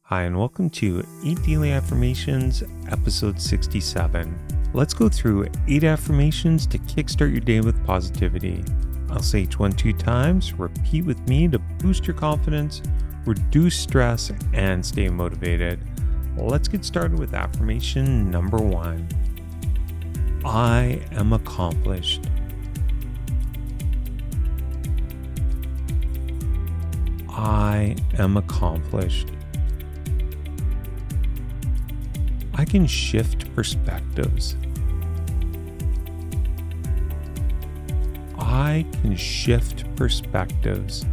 Hi, and welcome to 8 Daily Affirmations, episode 67. Let's go through 8 affirmations to kickstart your day with positivity. I'll say each one 2 times, repeat with me to boost your confidence, reduce stress, and stay motivated. Let's get started with affirmation number 1. I am accomplished. I am accomplished. I can shift perspectives. I can shift perspectives.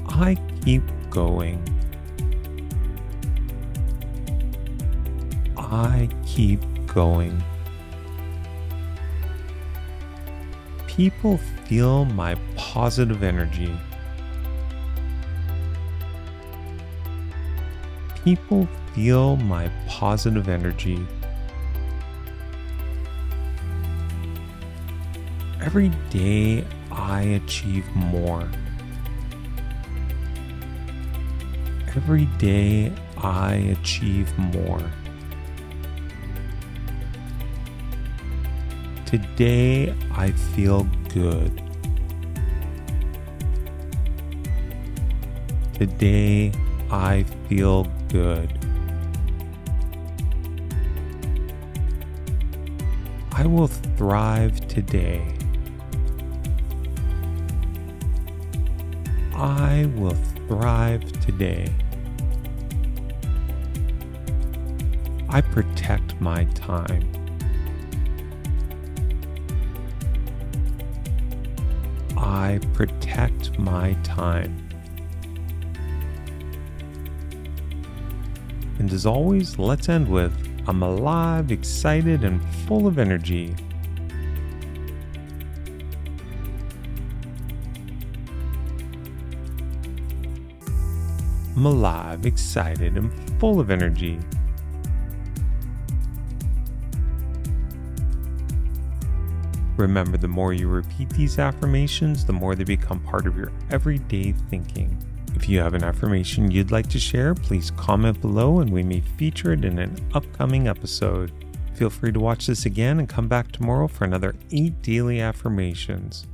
I keep going. I keep going. People feel my positive energy. People feel my positive energy. Every day I achieve more. Every day I achieve more. Today I feel good. Today I feel good. I will thrive today. I will thrive today. I protect my time. I protect my time. And as always, let's end with, I'm alive, excited, and full of energy. I'm alive, excited, and full of energy. Remember, the more you repeat these affirmations, the more they become part of your everyday thinking. If you have an affirmation you'd like to share, please comment below and we may feature it in an upcoming episode. Feel free to watch this again and come back tomorrow for another 8 daily affirmations.